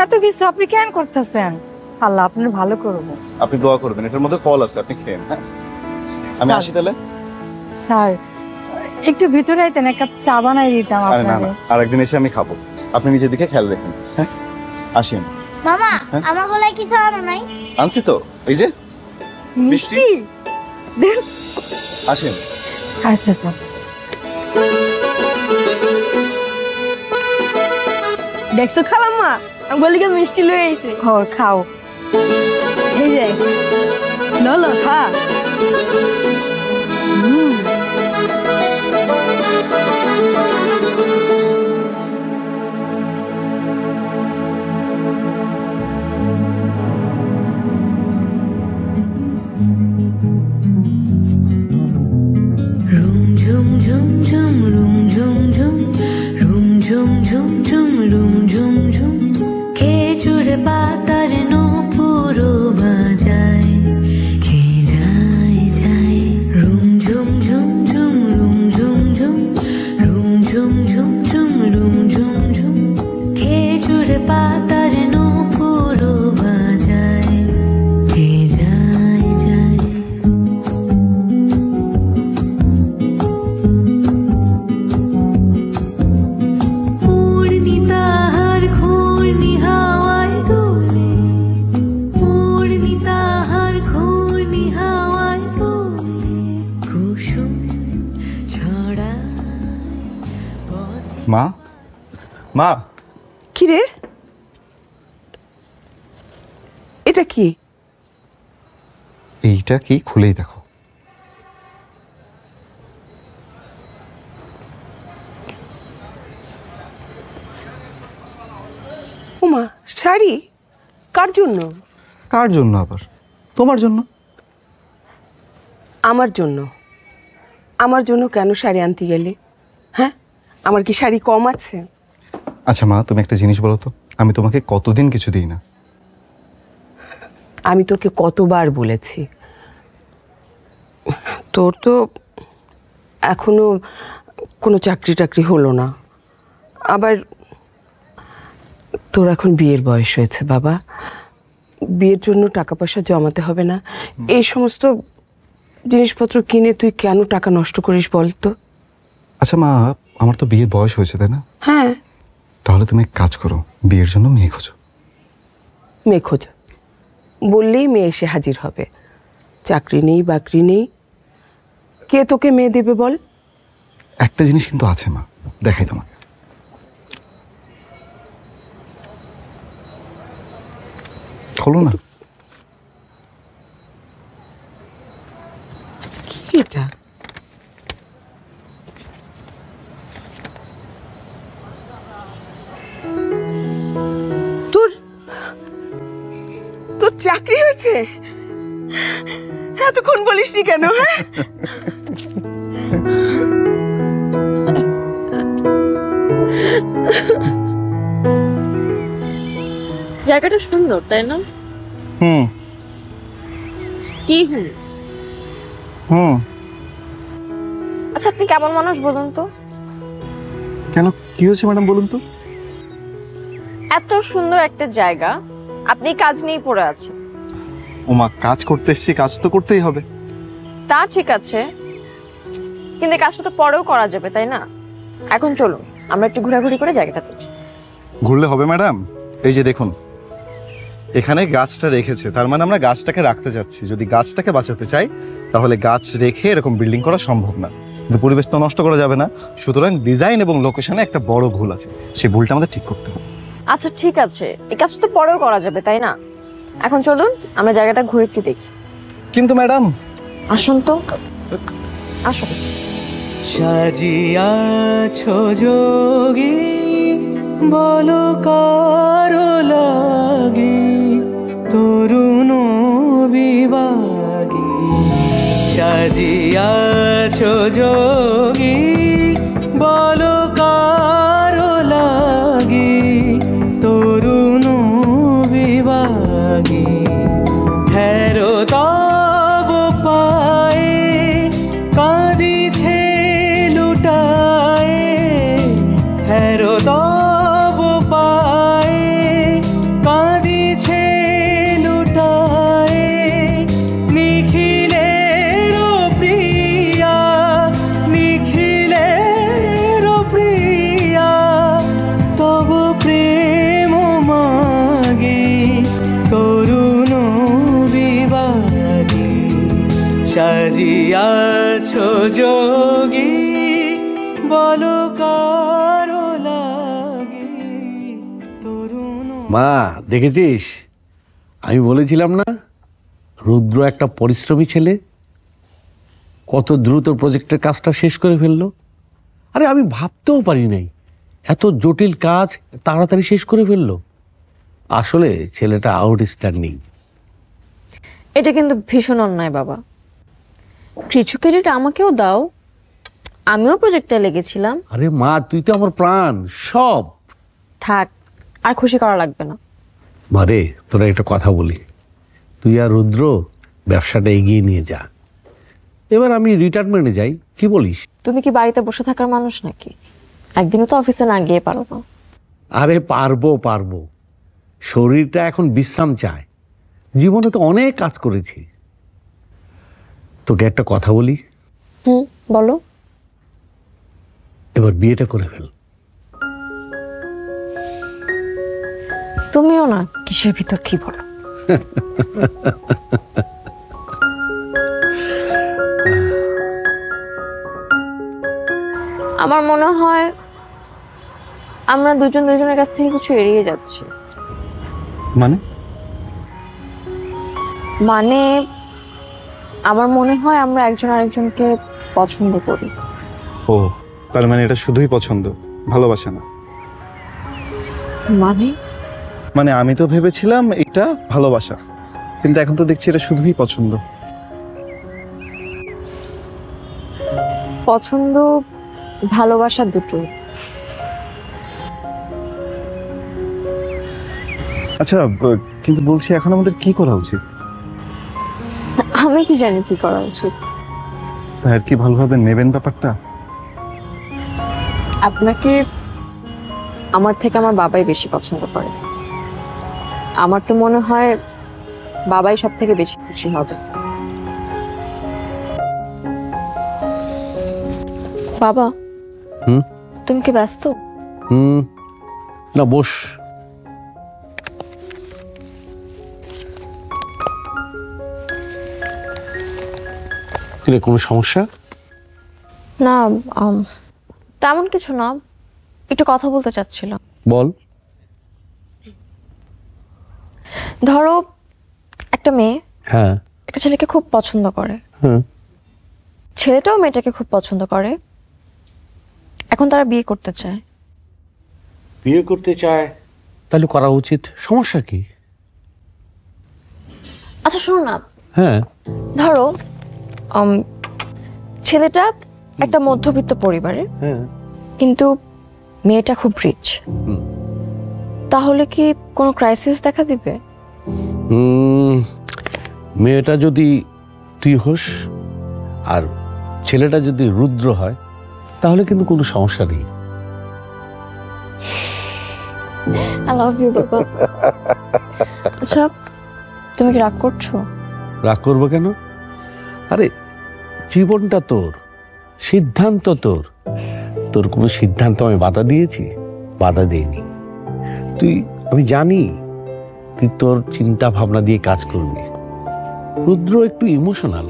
এত কিছু আপনি কেন করতেছেন? আল্লাহ আপনার ভালো করবো। আপনি দোয়া করবেন, এটার মধ্যে ফল আছে, আপনি খেয়েন। হ্যাঁ আমি আসি তাহলে। স্যার একটু ভিতরে আইতেন, এক কাপ চা বানাই দিতাম আরে না না, আপনাকে। আরেকদিন এসে আমি খাবো। আপনি নিজের দিকে খেয়াল রাখেন। হ্যাঁ আসি আমি। মামা, হ্যাঁ? আমার গলায় কিছু আনো নাই? আনছি তো, এই যে মিষ্টি। দেন। আসেন। আচ্ছা স্যার। দেখছো খালাম্মা, আমি বলি মিষ্টি লয়ে আইছে। খাও। এই যে ললো খা। খেজুর পাতার নূপুরো বাজায়, কে যায় যায় রুম ঝুম ঝুম ঝুম রুম ঝুম ঝুম রুম ঝুম ঝুম ঝুম রুম ঝুম ঝুম। খেজুর পাতার নূপুরো বাজায়, কে যায় যায়। মা, মা। কি রে, এটা কি? এইটা কি, খুলেই দেখো। ওমা, শাড়ি কার জন্য? কার জন্য আবার? তোমার জন্য। আমার জন্য? আমার জন্য কেন শাড়ি আনতে গেলে? হ্যাঁ, আমার কি শাড়ি কম আছে? আচ্ছা মা, তুমি একটা জিনিস বলো তো, আমি তোমাকে কতদিন কিছু দিই না? আমি তোকে কতবার বলেছি, তোর তো এখনো কোনো চাকরি টাকরি হলো না। আবার তোর এখন বিয়ের বয়স হয়েছে বাবা, বিয়ের জন্য টাকা পয়সা জমাতে হবে না? এই সমস্ত জিনিসপত্র কিনে তুই কেন টাকা নষ্ট করিস বল তো? আচ্ছা মা, আমার তো বিয়ের বয়স হয়েছে তাই না? হ্যাঁ। তাহলে তুমি এক কাজ করো, বিয়ের জন্য মেয়ে খোঁজো। মেয়ে খোঁজো বললেই মেয়ে এসে হাজির হবে? চাকরি নেই, বাকরি নেই, কে তোকে মেয়ে দেবে বল? একটা জিনিস কিন্তু আছে মা, দেখাই তোমাকে। খোলো না। কি এটা? তোর তোর চাকরি হয়েছে? এতক্ষণ বলিসনি কেন? হ্যাঁ, জায়গাটা সুন্দর তাই না? হুম কি হুম। আচ্ছা, আপনি কেমন মানুষ বলুন তো? কেন, কি হয়েছে ম্যাডাম বলুন তো? এত সুন্দর একটা জায়গা, আপনি কাজ নিয়েই পড়ে আছেন। ওমা, কাজ করতে এসেছি, কাজ তো করতেই হবে। তা ঠিক আছে, কিন্তু এই কাজটা তো পরেও করা যাবে তাই না? এখন চলুন আমরা একটু ঘোরাঘুরি করে জায়গাটা দেখি। ঘুরলে হবে ম্যাডাম? এই যে দেখুন, এখানে গাছটা রেখেছে, তার মানে আমরা গাছটাকে রাখতে যাচ্ছি। যদি গাছটাকে বাঁচাতে চাই তাহলে গাছ রেখে এরকম বিল্ডিং করা সম্ভব না, কিন্তু পরিবেশ তো নষ্ট করা যাবে না। সুতরাং ডিজাইন এবং লোকেশনে একটা বড় ভুল আছে, সেই ভুলটা আমাদের ঠিক করতে হবে। আচ্ছা ঠিক আছে, এই কাজটা তো পরেও করা যাবে তাই না? এখন চলুন আমরা জায়গাটা ঘুরে একটু দেখি। কিন্তু ম্যাডাম, আসুন তো, আসুন। সাজিয়াছো যোগী বলো কারো লাগি তরুণ বিভাগী, সাজিয়াছো যোগী বলো কারো লাগি তরুণ বিভাগী, হেরো তব পায়ে কাঁদিছে লুটায়ে, হেরো তব পায়ে কাঁদিছে লুটায়ে, নিখিলের প্রিয়া নিখিলের প্রিয়া তব প্রেম মাগি তরুণ বিভাগী, সাজিয়াছো যোগী বলো কারো লাগি তরুণ। মা, দেখেছিস আমি বলেছিলাম না রুদ্র একটা পরিশ্রমী ছেলে, কত দ্রুত প্রজেক্টের কাজটা শেষ করে ফেললো। আরে আমি ভাবতেও পারি নাই এত জটিল কাজ তাড়াতাড়ি শেষ করে ফেললো। আসলে ছেলেটা আউটস্ট্যান্ডিং। এটা কিন্তু ভীষণ অন্যায় বাবা, কিছু ক্রেডিট আমাকেও দাও, আমিও প্রজেক্টে লেগেছিলাম। আরে মা, তুই তো আমার প্রাণ সব। থাক, আর খুশি করা লাগবে না। মারে, তোরা একটা কথা বলি, তুই আর রুদ্র ব্যবসাটা এগিয়ে নিয়ে যা, এবার আমি রিটায়ারমেন্টে যাই, কি বলিস? তুমি কি বাড়িতে বসে থাকার মানুষ নাকি? একদিনও তো অফিসে না গিয়ে পারো না। আরে পারবো পারবো, শরীরটা এখন বিশ্রাম চায়, জীবনে তো অনেক কাজ করেছি। তোকে একটা কথা বলি। বলো। এবার বিয়েটা করে ফেল। তুমিও না কিসের ভিতর কি বলো। আমার মনে হয় আমরা দুজন দুজনের কাছ থেকে কিছু এড়িয়ে যাচ্ছি। মানে আমার মনে হয় আমরা একজন আরেকজনকে পছন্দ করি। ও, তার মানে এটা শুধুই পছন্দ, ভালোবাসা না? মানে আমি তো ভেবেছিলাম এটা ভালোবাসা, কিন্তু এখন তো দেখছি এটা শুধুই পছন্দ। পছন্দ ভালোবাসা দুটো। আচ্ছা, কিন্তু বলছি এখন আমাদের কি করা উচিত? আমি কি জানি কি করা উচিত। স্যার কি ভালোভাবে নেবেন ব্যাপারটা? আপনাকে আমার থেকে আমার বাবাই বেশি পছন্দ করে। আমার তো মনে হয় বাবাই সব থেকে বেশি খুশি হবে। বাবা, তুমি কি ব্যস্ত? না, বস। কোনো সমস্যা? না, তেমন কিছু না, একটু কথা বলতে চাচ্ছিলাম। বল। ধরো একটা মেয়ে হ্যাঁ একটা ছেলেকে খুব পছন্দ করে, ছেলেটাও মেয়েটাকে খুব পছন্দ করে, এখন তারা বিয়ে করতে চায়। বিয়ে করতে চায়, তাহলে করা উচিত, সমস্যা কি? আচ্ছা শোনো না, হ্যাঁ ধরো ছেলেটা একটা মধ্যবিত্ত পরিবারে, কিন্তু মেয়েটা খুব রিচ, তাহলে কি কোনো ক্রাইসিস দেখা দিবে? মেয়েটা যদি তুই হোস আর ছেলেটা যদি রুদ্র হয় তাহলে কিন্তু কোনো সমস্যা নেই। I love you, বাবা। আচ্ছা, তুমি কি রাগ করছো? রাগ করবো কেন? আরে জীবনটা তোর, সিদ্ধান্ত তোর, তোর কোনো সিদ্ধান্ত আমি বাধা দিয়েছি? বাধা দেইনি। আমি জানি তুই তোর চিন্তা ভাবনা দিয়ে কাজ করবি। রুদ্র একটু ইমোশনাল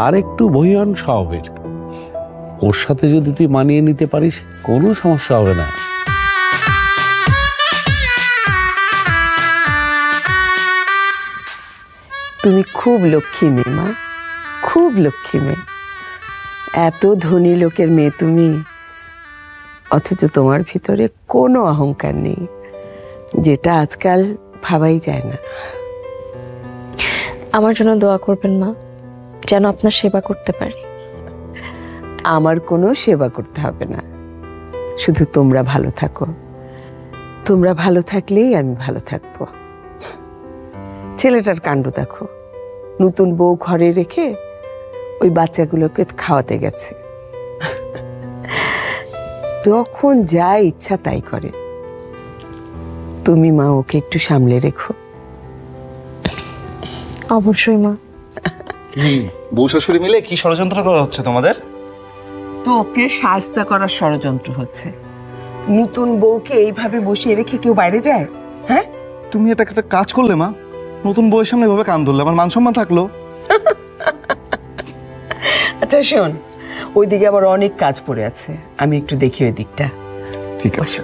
আর একটু বহিয়ান স্বভাবের, ওর সাথে যদি তুই মানিয়ে নিতে পারিস কোনো সমস্যা হবে না। তুমি খুব লক্ষ্মী মেয়ে মা, খুব লক্ষ্মী মেয়ে। এত ধনী লোকের মেয়ে তুমি, অথচ তোমার ভিতরে কোনো অহংকার নেই, যেটা আজকাল ভাবাই যায় না। আমার জন্য দোয়া করবেন মা, যেন আপনার সেবা করতে পারি। আমার কোনো সেবা করতে হবে না, শুধু তোমরা ভালো থাকো। তোমরা ভালো থাকলেই আমি ভালো থাকবো। ছেলেটার কাণ্ড দেখো, নতুন বউ ঘরে রেখে ওই বাচ্চাগুলোকে খাওয়াতে গেছে। তখন যা ইচ্ছা তাই করে। তুমি মা ওকে একটু সামলে রেখো। অবশ্যই মা। বউ শাশুড়ি মিলে কি ষড়যন্ত্র করা হচ্ছে তোমাদের? তোকে শাস্তা করার ষড়যন্ত্র হচ্ছে। নতুন বউকে এইভাবে বসিয়ে রেখে কেউ বাইরে যায়? হ্যাঁ, তুমি এটা একটা কাজ করলে মা, নতুন বউয়ের সামনে এভাবে কান ধরলে, আমার মান সম্মান থাকলো। আচ্ছা শোন, ওইদিকে আবার অনেক কাজ পড়ে আছে, আমি একটু দেখি ওই দিকটা। ঠিক আছে।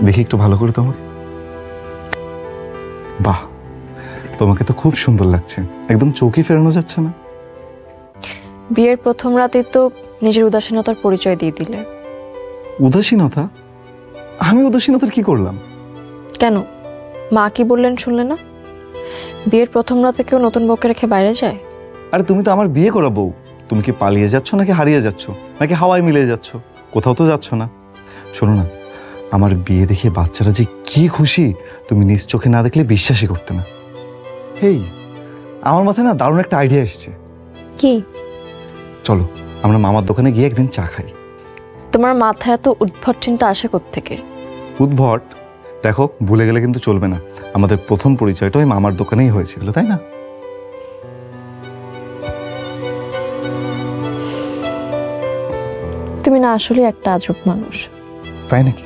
দেখি একটু ভালো করে তোমার। বাহ, তোমাকে তো খুব সুন্দর লাগছে, একদম চোখই ফেরানো যাচ্ছে না। বিয়ের প্রথম রাতে তো নিজের উদাসীনতার পরিচয় দিয়ে দিলে। উদাসীনতা? আমি উদাসীনতার কি করলাম? কেন, মা কি বললেন শুনলে না? বিয়ের প্রথম রাতে কেউ নতুন বউকে রেখে বাইরে যায়? আরে তুমি তো আমার বিয়ে করা বউ, তুমি কি পালিয়ে যাচ্ছ নাকি হারিয়ে যাচ্ছ নাকি হাওয়ায় মিলিয়ে যাচ্ছ? কোথাও তো যাচ্ছ না। শোনো না, আমার বিয়ে দেখে বাচ্চারা যে কি খুশি তুমি নিজ চোখে না দেখলে বিশ্বাসই করতে না। হেই, আমার মাথায় না দারুণ একটা আইডিয়া এসছে। কি? চলো আমরা মামার দোকানে গিয়ে একদিন চা খাই। তোমার মাথায় এত উদ্ভট চিন্তা আসে কোত্থেকে? উদ্ভট? দেখো, ভুলে গেলে কিন্তু চলবে না, আমাদের প্রথম পরিচয়টা ওই মামার দোকানেই হয়েছিল, তাই না? তুমি না আসলে একটা আজব মানুষ। তাই নাকি?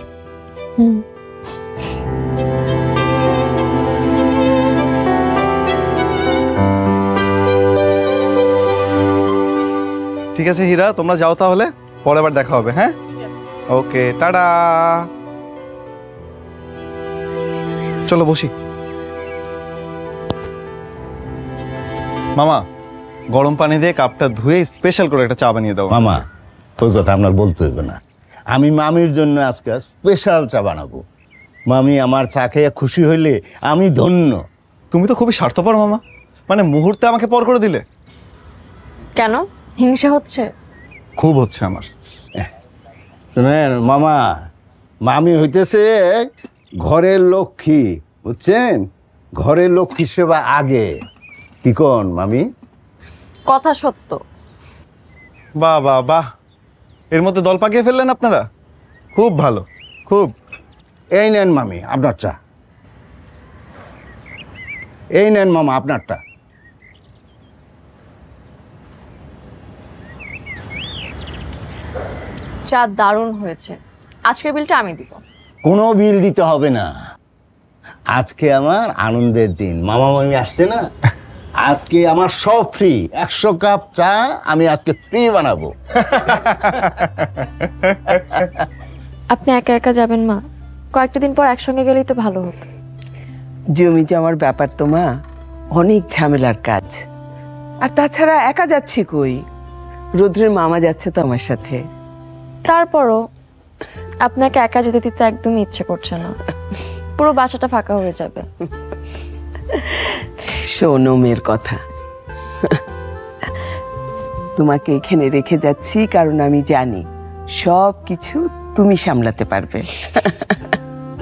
ঠিক আছে হীরা, তোমরা যাও তাহলে, পরে আবার দেখা হবে। হ্যাঁ, ওকে, টাটা। চলো বসি। মামা, গরম পানি দিয়ে কাপটা ধুয়ে স্পেশাল করে একটা চা বানিয়ে দাও। মামা, ওই কথা আপনার বলতে হইবে না। আমি মামির জন্য আজকে স্পেশাল চা বানাবো। মামি আমার চা খেয়ে খুশি হইলে আমি ধন্য। তুমি তো খুবই স্বার্থপর মামা, মানে মুহূর্তে আমাকে পর করে দিলে। কেন, হিংসা হচ্ছে? খুব হচ্ছে আমার। শোনেন মামা, মামি হইতেছে ঘরের লক্ষ্মী, বুঝছেন? ঘরের লক্ষ্মী সেবা আগে, কি কোন মামি? কথা সত্য। বাহ বাহ বাহ, এর মধ্যে দল পাকিয়ে ফেললেন আপনারা, খুব ভালো, খুব। এই নেন মামি আপনার চা, এই নেন মামা আপনারটা। চা দারুণ হয়েছে। আজকের বিলটা আমি দিব। কোনো বিল দিতে হবে না, আজকে আমার আনন্দের দিন। মামা মামি আসছে না, আজকে আমার সব ফ্রি। 100 কাপ চা আমি আজকে ফ্রি বানাবো। আপনি একা একা যাবেন মা? কয়েকটা দিন পর একসঙ্গে গেলেই তো ভালো হতো। জমি জমার ব্যাপার তো মা, অনেক ঝামেলার কাজ। আর তাছাড়া একা যাচ্ছি কই, রুদ্রের মামা যাচ্ছে তো আমার সাথে। তারপরও আপনাকে একা যেতে দিতে একদমই ইচ্ছে করছে না, পুরো বাসাটা ফাঁকা হয়ে যাবে। শোনো মেয়ের কথা, তোমাকে এখানে রেখে যাচ্ছি কারণ আমি জানি সব কিছু তুমি সামলাতে পারবে।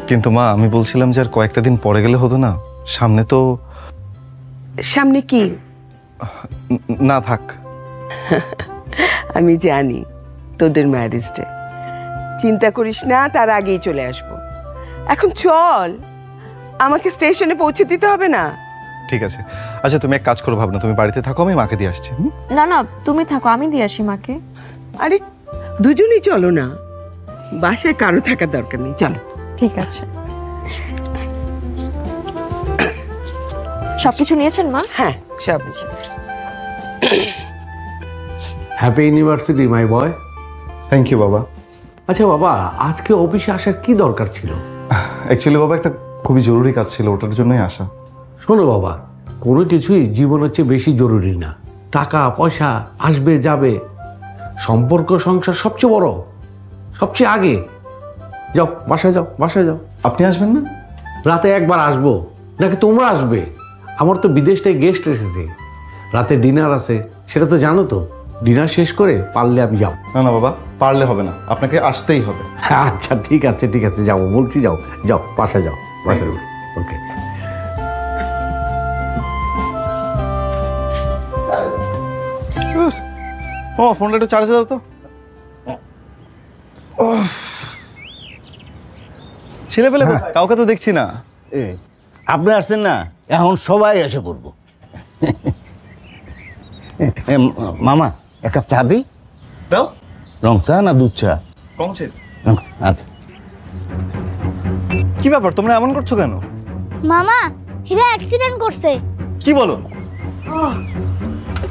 কিন্তু মা, আমি বলছিলাম যে আর কয়েকটা দিন পরে গেলে হতো না? সামনে তো। সামনে কি? না থাক। আমি জানি তোদের ম্যারেজ ডে, চিন্তা করিস না, তার আগেই চলে আসবো। এখন চল, আমাকে স্টেশনে পৌঁছে দিতে হবে না? ঠিক আছে। আচ্ছা তুমি এক কাজ করো ভাবনা, তুমি বাড়িতে থাকো, আমি মাকে দিয়ে আসছি। না না, তুমি থাকো, আমি দিয়ে আসি মাকে। আরে দুজনেই চলো না, বাসায় কারো থাকার দরকার নেই, চলো। ঠিক আছে। সবকিছু নিয়েছেন মা? হ্যাঁ সব। Happy university my boy. Thank you বাবা। আচ্ছা বাবা, আজকে অফিসে আসার কি দরকার ছিল? অ্যাকচুয়ালি বাবা একটা খুবই জরুরি কাজ ছিল, ওটার জন্যই আসা। শোনো বাবা, কোনো কিছুই জীবনের চেয়ে বেশি জরুরি না। টাকা পয়সা আসবে যাবে, সম্পর্ক সংসার সবচেয়ে বড়, সবচেয়ে আগে। যাও বাসায় যাও, বাসায় যাও। আপনি আসবেন না? রাতে একবার আসবো, নাকি তোমরা আসবে? আমার তো বিদেশ থেকে গেস্ট এসেছে, রাতে ডিনার আছে, সেটা তো জানো তো। ডিনার শেষ করে পারলে আমি যাও। না না বাবা, পারলে হবে না, আপনাকে আসতেই হবে। আচ্ছা ঠিক আছে ঠিক আছে, যাও বলছি, যাও যাও, বাসায় যাও, বাসায় যাও। ওকে। ও ফোনটা একটু চার্জে দাও তো। ছেলে পেলে কাউকে তো দেখছি না। আপনি আসছেন না, এখন সবাই এসে পড়বো। মামা এক কাপ চা দিই? দাও। রং চা না দুধ চা? রং চা। আচ্ছা। কি ব্যাপার, তোমরা এমন করছো কেন? মামা, হীরা অ্যাক্সিডেন্ট করছে। কি বলো?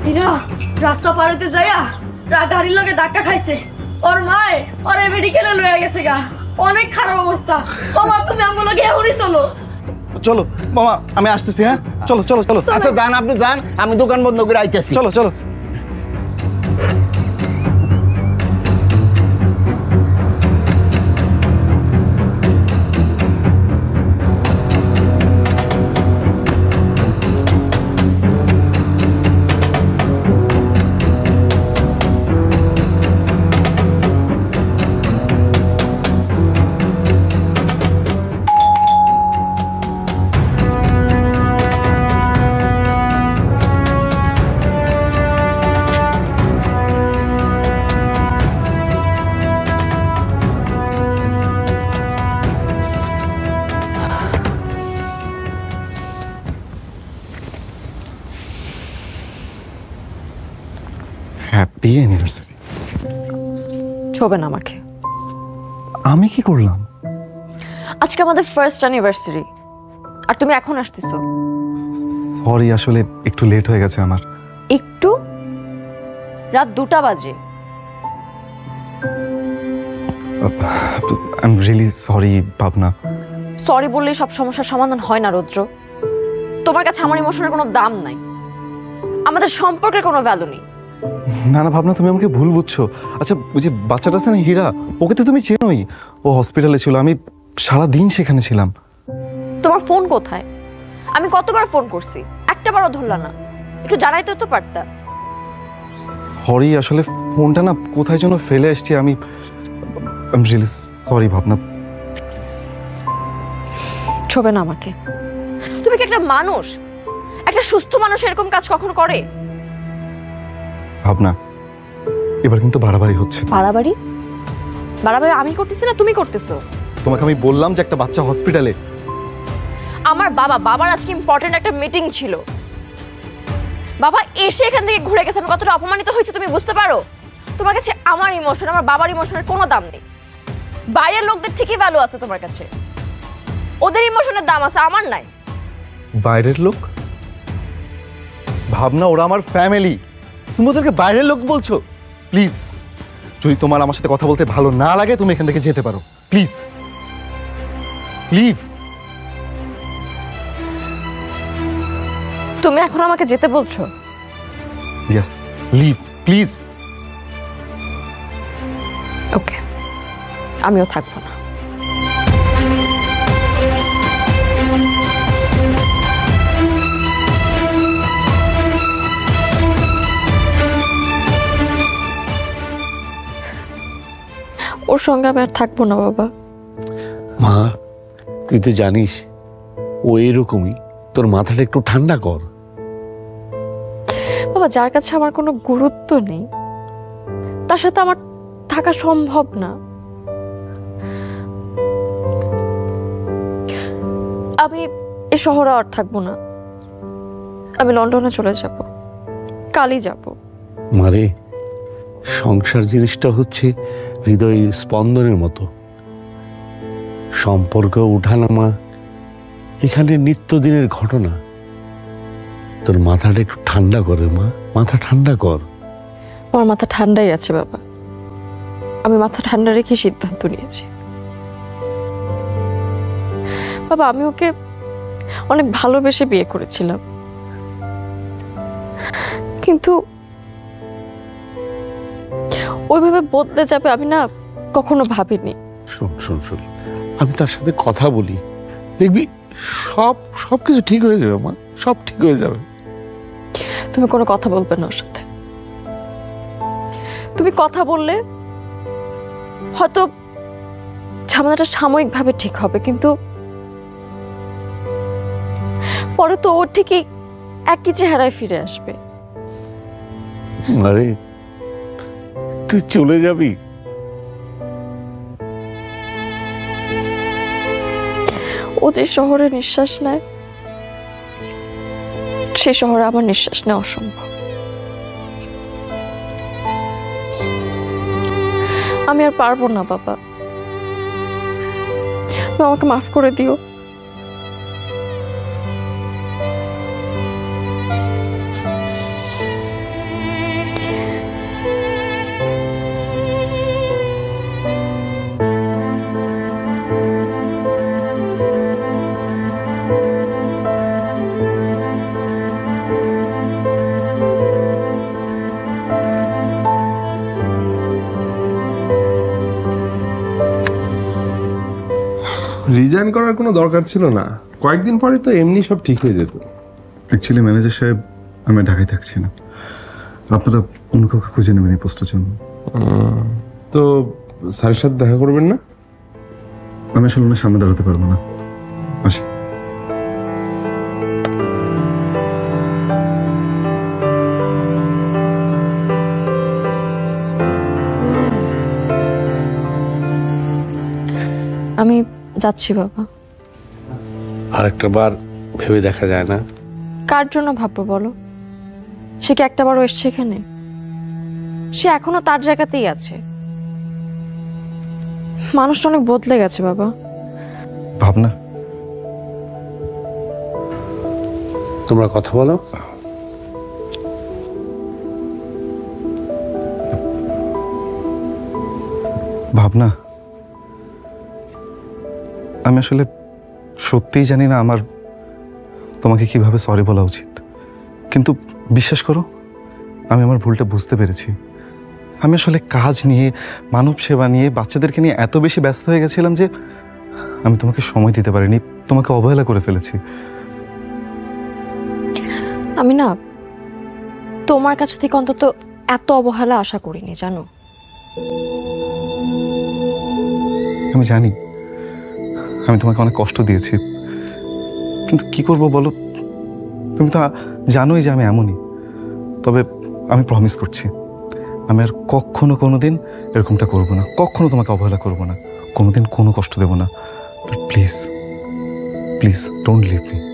হীরা রাস্তা পার হইতে যাইয়া গাড়ির লগে ধাক্কা খাইছে। ওর মায়ে ওরে মেডিকেলে লয়ে গেছে গা, অনেক খারাপ অবস্থা। মামা তুমি আমার লগে এখনই চলো। চলো মামা, আমি আসতেছি। হ্যাঁ চলো চলো চলো। আচ্ছা যান, আপনি যান, আমি দোকান বন্ধ করে আইতেছি। চলো চলো। Happy anniversary. ছোবেন আমাকে। আমি কি করলাম? আজকে আমাদের ফার্স্ট অ্যানিভার্সারি, আর তুমি এখন আসতেছো? সরি, আসলে একটু লেট হয়ে গেছে আমার। একটু? রাত 2টা বাজে। আই এম রিয়েলি সরি ভাবনা। সরি বললেই সব সমস্যার সমাধান হয় না রুদ্র। তোমার কাছে আমার ইমোশনের কোনো দাম নাই, আমাদের সম্পর্কের কোনো ভ্যালু নেই। না না ভাবনা, তুমি আমাকে ভুল বুঝছো। আচ্ছা ওই যে বাচ্চাটা আছে না হীরা, ওকে তো তুমি চেনোই, ও হসপিটালে ছিল, আমি সারা দিন সেখানে ছিলাম। তোমার ফোন কোথায়? আমি কতবার ফোন করছি, একটাবারও ধরলা না। একটু জানাইতে তো পারতা। সরি, আসলে ফোনটা না কোথায় যেন ফেলে এসেছি আমি। রিয়েলি সরি ভাবনা। ছোবে না আমাকে। তুমি কি একটা মানুষ, একটা সুস্থ মানুষ এরকম কাজ কখনো করে? ভাবনা, এবার কিন্তু বাড়াবাড়ি হচ্ছে। বাড়াবাড়ি? বাড়াবাড়ি আমি করতেছি না, তুমি করতেছো। তোমাকে আমি বললাম যে একটা বাচ্চা হসপিটালে। আমার বাবার আজকে ইম্পর্টেন্ট একটা মিটিং ছিল, বাবা এসে এখান থেকে ঘুরে গেছে। আমি কতটা অপমানিত হয়েছে তুমি বুঝতে পারো? তোমার কাছে আমার ইমোশন, আমার বাবার ইমোশনের কোনো দাম নেই। বাইরের লোকদের ঠিকই ভ্যালু আছে তোমার কাছে, ওদের ইমোশনের দাম আছে, আমার নাই। বাইরের লোক? ভাবনা, ওরা আমার ফ্যামিলি, তুমি ওদেরকে বাইরের লোক বলছো? প্লিজ, যদি তোমার আমার সাথে কথা বলতে ভালো না লাগে তুমি এখান থেকে যেতে পারো, প্লিজ। লিভ। তুমি এখন আমাকে যেতে বলছো? Yes, leave please. ওকে, আমিও থাকবো না। ওর সঙ্গে আমি আর থাকবো না বাবা। মা, তুই তো জানিস ও এরকমই, তোর মাথাটা একটু ঠান্ডা কর। বাবা, যার কাছে আমার কোনো গুরুত্ব নেই তার সাথে আমার থাকা সম্ভব না। আমি এ শহরে আর থাকবো না, আমি লন্ডনে চলে যাব, কালই যাব। মারে, সংসার জিনিসটা হচ্ছে হৃদয় স্পন্দনের মতো, সম্পর্ক উঠানামা এখানে নিত্যদিনের ঘটনা। তোর মাথাটা একটু ঠান্ডা করে মা, মাথা ঠান্ডা কর। আমার মাথা ঠান্ডাই আছে বাবা, আমি মাথা ঠান্ডা রেখে সিদ্ধান্ত নিয়েছি। বাবা, আমি ওকে অনেক ভালোবেসে বিয়ে করেছিলাম, কিন্তু ওইভাবে বদলে যাবে আমি না কখনো ভাবিনি। শোন শোন শোন, আমি তার সাথে কথা বলি, দেখবি সব কিছু ঠিক হয়ে যাবে মা, সব ঠিক হয়ে যাবে। তুমি কোনো কথা বলবে না ওর সাথে। তুমি কথা বললে হয়তো ঝামেলাটা সাময়িকভাবে ঠিক হবে, কিন্তু পরে তো ওর ঠিকই একই চেহারায় ফিরে আসবে। আরে তুই চলে যাবি? ও যে শহরে নিঃশ্বাস নেয়, সেই শহরে আমার নিঃশ্বাস নেওয়া অসম্ভব। আমি আর পারবো না বাবা, তুমি আমাকে মাফ করে দিও। রিজাইন করার কোনো দরকার ছিল না, কয়েকদিন পরে তো এমনি সব ঠিক হয়ে যেত। অ্যাকচুয়ালি ম্যানেজার সাহেব, আমি ঢাকায় থাকছি না, আপনারা অন্য কাউকে খুঁজে নেবেন এই পোস্টের জন্য। তো স্যারের সাথে দেখা করবেন না? আমি আসলে ওনার সামনে দাঁড়াতে পারবো না, আসি। আমি যাচ্ছি বাবা। আর একটা বার ভেবে দেখা যায় না? কার জন্য ভাববো বলো? সে কি একটা বারও এসছে এখানে? সে এখনো তার জায়গাতেই আছে। মানুষটা অনেক বদলে গেছে বাবা। ভাবনা, তোমরা কথা বলো। ভাবনা, আমি আসলে সত্যিই জানি না আমার তোমাকে কিভাবে সরি বলা উচিত, কিন্তু বিশ্বাস করো আমি আমার ভুলটা বুঝতে পেরেছি। আমি আসলে কাজ নিয়ে, মানব সেবা নিয়ে, বাচ্চাদেরকে নিয়ে এত বেশি ব্যস্ত হয়ে গেছিলাম যে আমি তোমাকে সময় দিতে পারিনি, তোমাকে অবহেলা করে ফেলেছি। আমি না তোমার কাছ থেকে অন্তত এত অবহেলা আশা করিনি, জানো? আমি জানি আমি তোমাকে অনেক কষ্ট দিয়েছি, কিন্তু কি করব বলো, তুমি তো জানোই যে আমি এমনই। তবে আমি প্রমিস করছি, আমি আর কখনো কোনোদিন এরকমটা করবো না, কখনো তোমাকে অবহেলা করবো না, কোনোদিন কোনো কষ্ট দেবো না। Please please don't leave me.